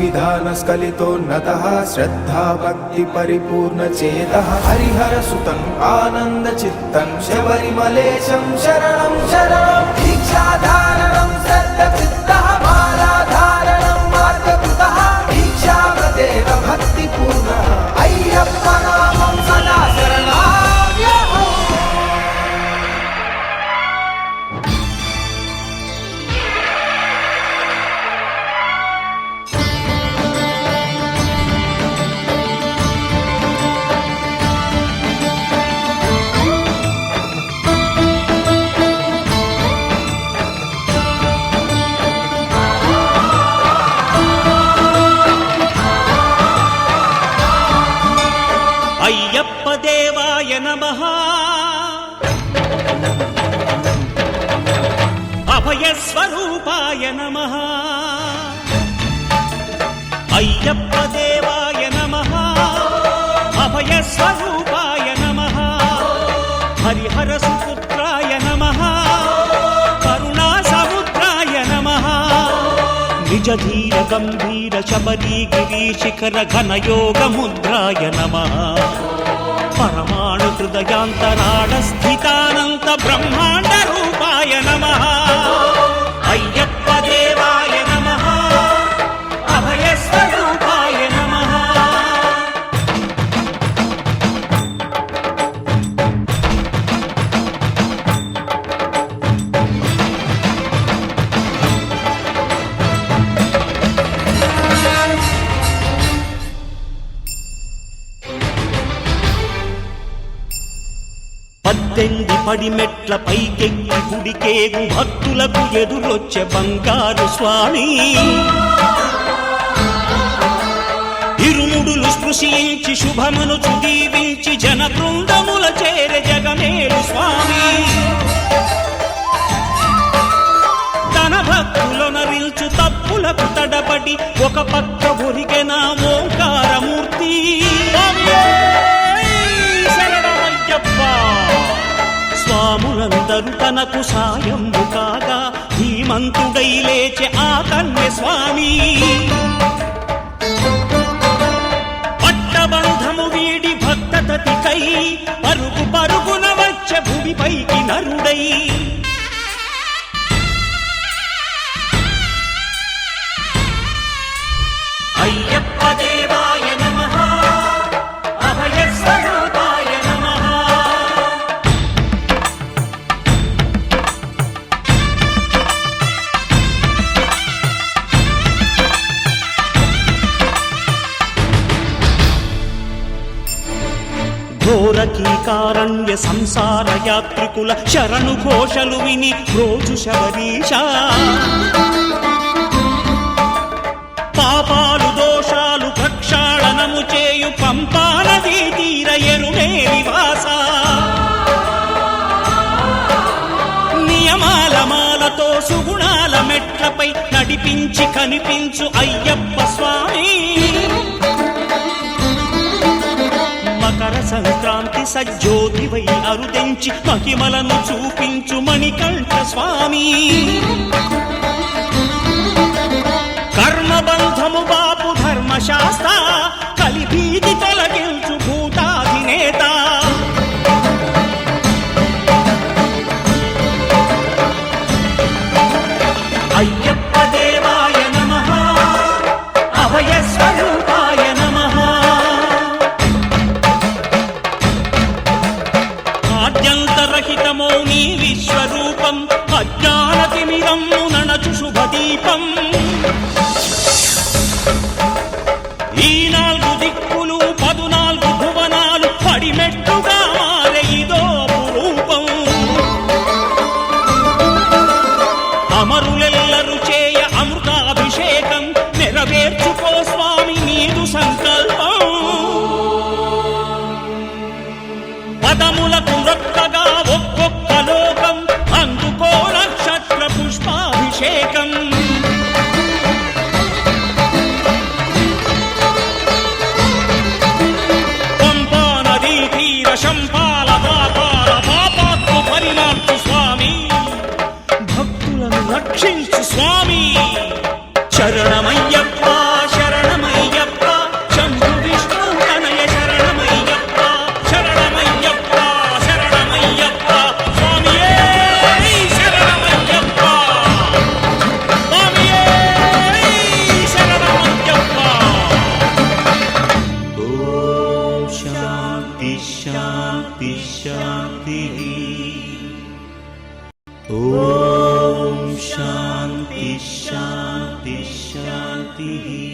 विधानस्खलितोन्नतः श्रद्धा भक्ति परिपूर्णचेतः हरिहरसुतं आनन्दचित्तं शबरिमलेशं शरणं शरणं दीक्षाधारणं सर्वसिद्धः मालाधारणं मार्गकृतः दीक्षाव्रतेन भक्तिपूर्णः अय्यप्पनामं सदा शरणाम्यहम्। అయ్యప్ప దేవాయ నమః అభయస్వరూపాయ నమః అయ్యప్ప దేవాయ నమః అభయస్వరూపాయ నమః హరిహర సుపుత్రాయ నమః కరుణా సముద్రాయ నమః నిజ ధీర గంభీర శబరీ గిరీశిఖర ఘనయోగ ముద్రాయ నమః పరమాణు హృదయాంతరాళ స్థితానంత బ్రహ్మాండ రూపాయ నమః అయ్యప్ప దేవాయ నమః అభయస్వరూపాయ నమః పద్దెంది పడిమెట్ల పైకెక్కి గుడికేగు భక్తులకు ఎదురొచ్చే బంగారు స్వామి ఇరుముడులు స్పృశించి శుభమును చుదీవించి జన బృందముల చేర జగమేలు స్వామి తన భక్తులొనరిల్చు తప్పులకు తడబడి ఒక పక్క ఒరిగెన ఓంకారమూర్తి స్వాములందరూ తనకు సాయము కాగా ధీమంతుడై లేచె ఆ కన్య స్వామి పట్టబంధము వీడి భక్తతతికై పరుగు పరుగున వచ్చే భూమిపైకి నరుడై అయ్యప్ప దేవాయ నమః అభయస్వరూపాయ నమః ఘోరకీకారణ్య సంసార యాత్రికుల శరణు ఘోషలు విని రోజు శబరీష పాపాలు దోషాలు ప్రక్షాళనము చేయు పంపా నదీ తీర ఎరుమే నివాస నియమాల మాలతో సుగుణాల మెట్లపై నడిపించి కనిపించు అయ్యప్ప స్వామి మకర సంక్రాంతి సజ్జోతివై అరుదెంచి మహిమలను చూపించు మణికంఠ స్వామి కర్మబంధము బాపు ధర్మశాస్త్ర కలిభీతి తొలగించు భూతాధినేత అయ్యప్ప దేవాయ నమః అభయస్వరూపాయ నమః ఆద్యంతరహితమో నీ విశ్వరూపం అజ్ఞానతిమిరం నణచు శుభదీపం ఈ నాలుగు దిక్కులు 14 భువనాలు పడిమెట్టుగా మారే ఇదో రూపం అమరులెల్లరు చేయ అమృతాభిషేకం నెరవేర్చుకో స్వామి నీదు సంకల్పం పదములకు రొక్కగా ఒక్కొక్క లోకం అందుకో నక్షత్ర పుష్పాభిషేకం శంపాల పాపాల పాపాత్మ పరిమార్చు స్వామి భక్తులను రక్షించు స్వామి శరణమయ్యప్ప శరణ ఓం శాంతి శాంతి శాంతి.